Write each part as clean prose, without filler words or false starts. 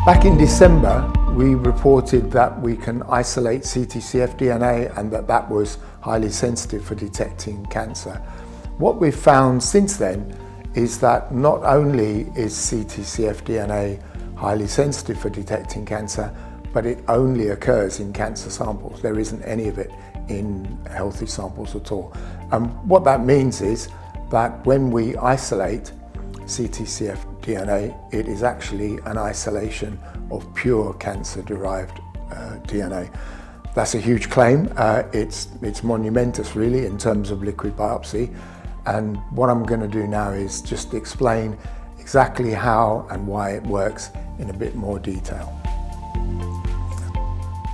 Back in December, we reported that we can isolate CTCF DNA and that was highly sensitive for detecting cancer. What we've found since then is that not only is CTCF DNA highly sensitive for detecting cancer, but it only occurs in cancer samples. There isn't any of it in healthy samples at all. What that means is that when we isolate CTCF DNA, it is actually an isolation of pure cancer-derived DNA. That's a huge claim. It's monumentous really in terms of liquid biopsy. And what I'm going to do now is just explain exactly how and why it works in a bit more detail.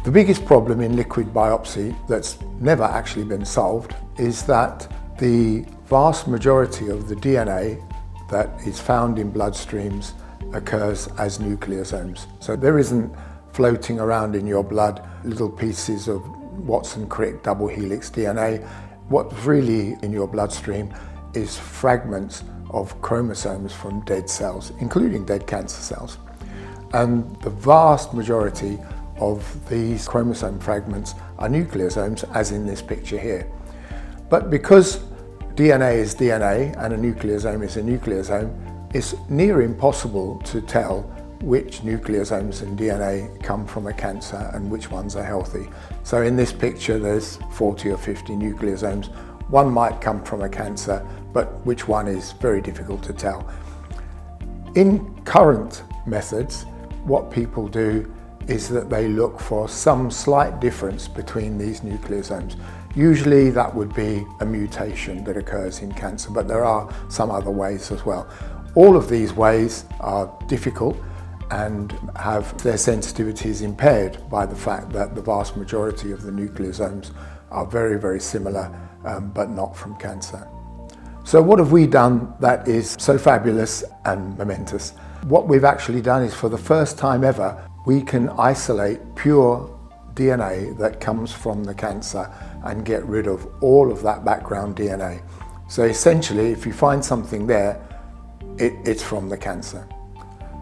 The biggest problem in liquid biopsy that's never actually been solved is that the vast majority of the DNA that is found in bloodstreams occurs as nucleosomes. So there isn't floating around in your blood little pieces of Watson-Crick double helix DNA. What's really in your bloodstream is fragments of chromosomes from dead cells, including dead cancer cells. And the vast majority of these chromosome fragments are nucleosomes, as in this picture here. But because DNA is DNA and a nucleosome is a nucleosome, it's near impossible to tell which nucleosomes and DNA come from a cancer and which ones are healthy. So in this picture there's 40 or 50 nucleosomes. One might come from a cancer, but which one is very difficult to tell. In current methods, what people do is that they look for some slight difference between these nucleosomes. Usually that would be a mutation that occurs in cancer, but there are some other ways as well. All of these ways are difficult and have their sensitivities impaired by the fact that the vast majority of the nucleosomes are very, very similar, but not from cancer. So what have we done that is so fabulous and momentous? What we've actually done is, for the first time ever, we can isolate pure DNA that comes from the cancer and get rid of all of that background DNA. So essentially, if you find something there, it's from the cancer.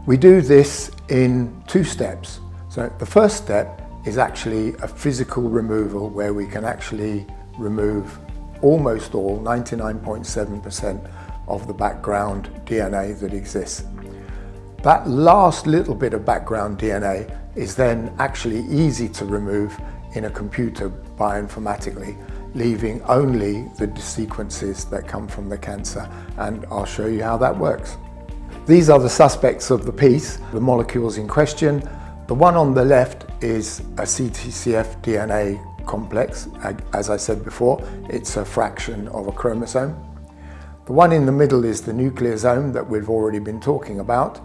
We do this in 2 steps. So the first step is actually a physical removal where we can actually remove almost all, 99.7% of the background DNA that exists. That last little bit of background DNA is then actually easy to remove in a computer bioinformatically, leaving only the sequences that come from the cancer, and I'll show you how that works. These are the suspects of the piece, the molecules in question. The one on the left is a CTCF DNA complex. As I said before, it's a fraction of a chromosome. The one in the middle is the nucleosome that we've already been talking about,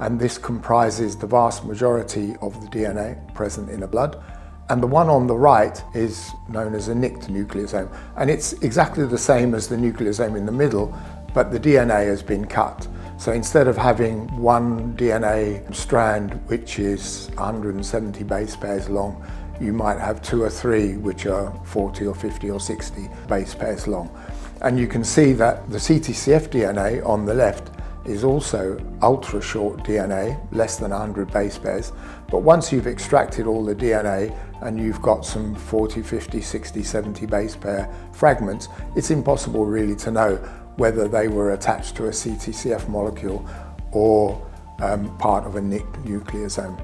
and this comprises the vast majority of the DNA present in the blood. And the one on the right is known as a nicked nucleosome, and it's exactly the same as the nucleosome in the middle, but the DNA has been cut. So instead of having one DNA strand which is 170 base pairs long, you might have 2 or 3 which are 40 or 50 or 60 base pairs long. And you can see that the CTCF DNA on the left is also ultra-short DNA, less than 100 base pairs. But once you've extracted all the DNA and you've got some 40, 50, 60, 70 base pair fragments, it's impossible really to know whether they were attached to a CTCF molecule or part of a nicked nucleosome.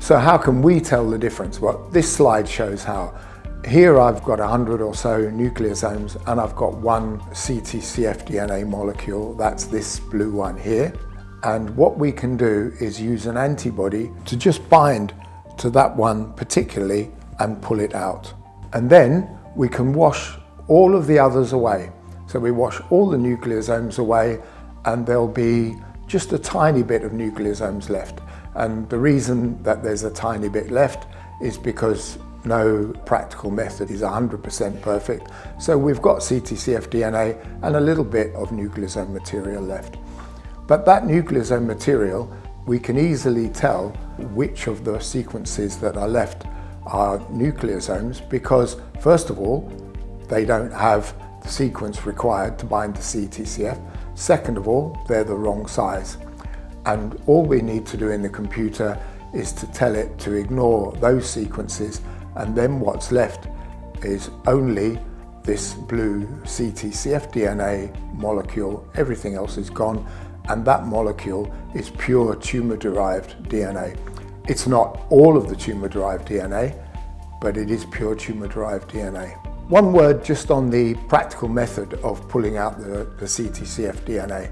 So how can we tell the difference? Well, this slide shows how. Here I've got 100 or so nucleosomes and I've got one CTCF DNA molecule, that's this blue one here. And what we can do is use an antibody to just bind to that one particularly and pull it out. And then we can wash all of the others away. So we wash all the nucleosomes away and there'll be just a tiny bit of nucleosomes left. And the reason that there's a tiny bit left is because no practical method is 100% perfect. So we've got CTCF DNA and a little bit of nucleosome material left. But that nucleosome material, we can easily tell which of the sequences that are left are nucleosomes because, first of all, they don't have the sequence required to bind to CTCF. Second of all, they're the wrong size. And all we need to do in the computer is to tell it to ignore those sequences, and then what's left is only this blue CTCF DNA molecule. Everything else is gone, and that molecule is pure tumor-derived DNA. It's not all of the tumor-derived DNA, but it is pure tumor-derived DNA. One word just on the practical method of pulling out the CTCF DNA.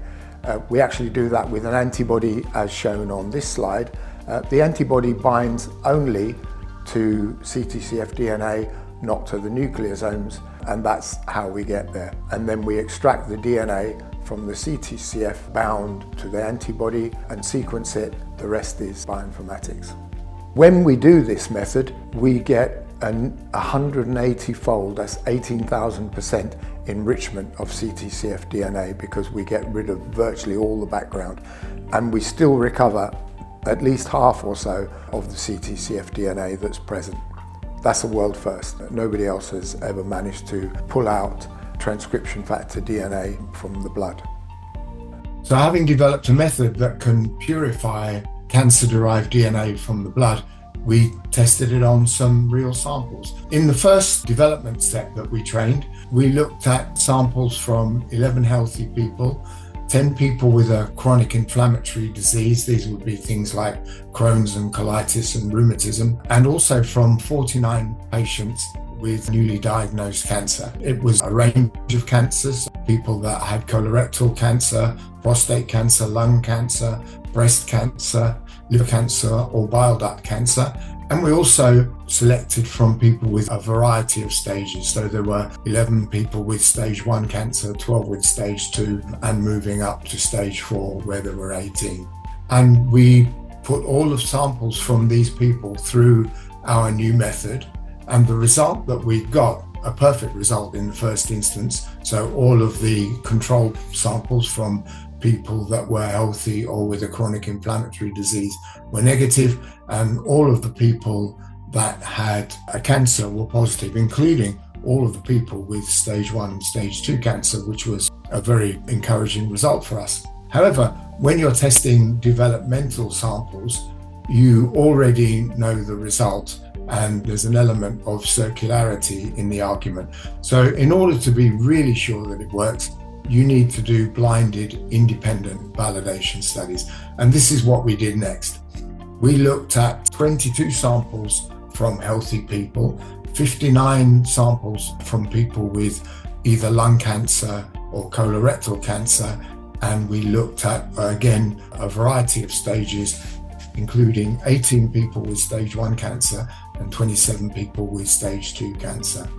We actually do that with an antibody as shown on this slide. The antibody binds only to CTCF DNA, not to the nucleosomes, and that's how we get there. And then we extract the DNA from the CTCF bound to the antibody and sequence it. The rest is bioinformatics. When we do this method, we get an 180-fold, that's 18,000% enrichment of CTCF DNA, because we get rid of virtually all the background, and we still recover at least half or so of the CTCF DNA that's present. That's a world first. Nobody else has ever managed to pull out transcription factor DNA from the blood. So having developed a method that can purify cancer-derived DNA from the blood, we tested it on some real samples. In the first development step that we trained, we looked at samples from 11 healthy people, 10 people with a chronic inflammatory disease. These would be things like Crohn's and colitis and rheumatism, and also from 49 patients with newly diagnosed cancer. It was a range of cancers, people that had colorectal cancer, prostate cancer, lung cancer, breast cancer, liver cancer or bile duct cancer. And we also selected from people with a variety of stages. So there were 11 people with stage 1 cancer, 12 with stage 2, and moving up to stage 4 where there were 18. And we put all of samples from these people through our new method, and the result that we got, a perfect result in the first instance. So all of the control samples from people that were healthy or with a chronic inflammatory disease were negative, and all of the people that had a cancer were positive, including all of the people with stage 1 and stage 2 cancer, which was a very encouraging result for us. However, when you're testing developmental samples, you already know the result, and there's an element of circularity in the argument. So in order to be really sure that it works, you need to do blinded, independent validation studies. And this is what we did next. We looked at 22 samples from healthy people, 59 samples from people with either lung cancer or colorectal cancer, and we looked at, again, a variety of stages, including 18 people with stage 1 cancer and 27 people with stage 2 cancer.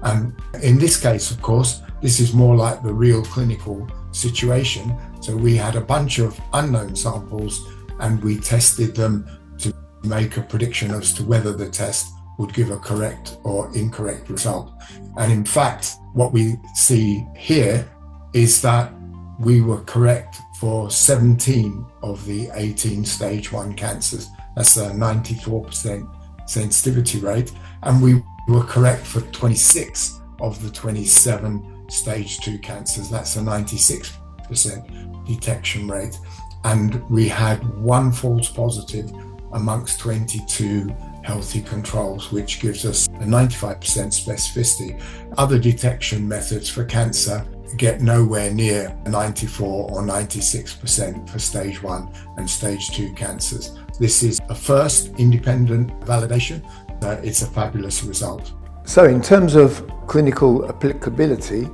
And in this case, of course, this is more like the real clinical situation. So we had a bunch of unknown samples and we tested them to make a prediction as to whether the test would give a correct or incorrect result. And in fact, what we see here is that we were correct for 17 of the 18 stage 1 cancers. That's a 94% sensitivity rate. And we were correct for 26 of the 27 stage 2 cancers. That's a 96% detection rate. And we had one false positive amongst 22 healthy controls, which gives us a 95% specificity. Other detection methods for cancer get nowhere near 94 or 96% for stage 1 and stage 2 cancers. This is a first independent validation. It's a fabulous result. So in terms of clinical applicability,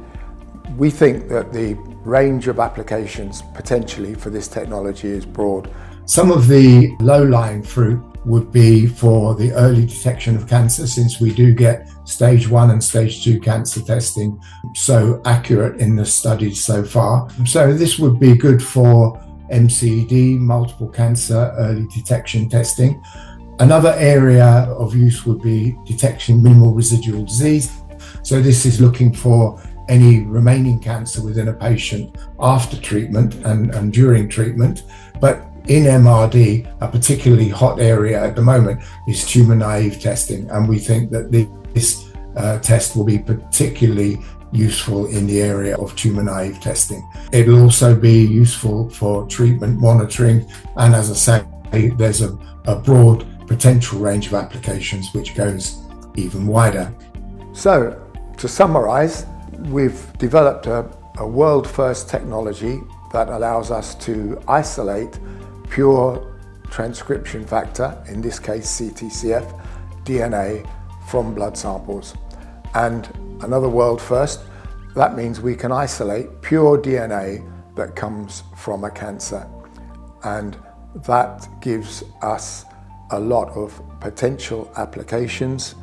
we think that the range of applications potentially for this technology is broad. Some of the low-lying fruit would be for the early detection of cancer, since we do get stage 1 and stage 2 cancer testing so accurate in the studies so far. So this would be good for MCED, multiple cancer early detection testing. Another area of use would be detecting minimal residual disease. So this is looking for any remaining cancer within a patient after treatment and during treatment. But in MRD, a particularly hot area at the moment is tumor-naive testing, and we think that this test will be particularly useful in the area of tumor-naive testing. It'll also be useful for treatment monitoring, and as I say, there's a broad potential range of applications which goes even wider. So, to summarize, we've developed a world-first technology that allows us to isolate pure transcription factor, in this case CTCF, DNA from blood samples. And another world first, that means we can isolate pure DNA that comes from a cancer. And that gives us a lot of potential applications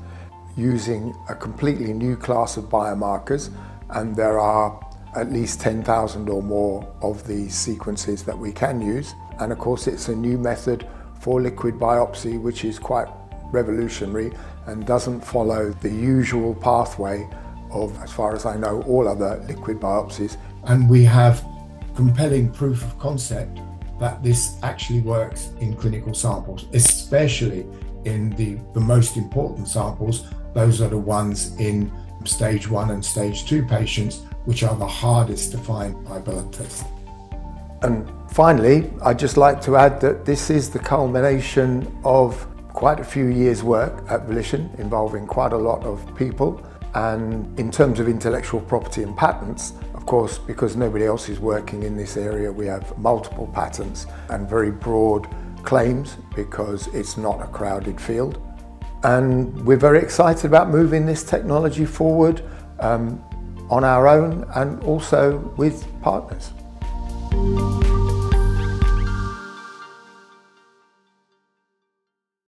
using a completely new class of biomarkers, and there are at least 10,000 or more of these sequences that we can use. And of course it's a new method for liquid biopsy, which is quite revolutionary and doesn't follow the usual pathway of, as far as I know, all other liquid biopsies. And we have compelling proof of concept that this actually works in clinical samples, especially in the most important samples. Those are the ones in stage 1 and stage 2 patients, which are the hardest to find by blood test. And finally, I'd just like to add that this is the culmination of quite a few years' work at Volition, involving quite a lot of people. And in terms of intellectual property and patents, of course, because nobody else is working in this area, we have multiple patents and very broad claims because it's not a crowded field. And we're very excited about moving this technology forward on our own and also with partners.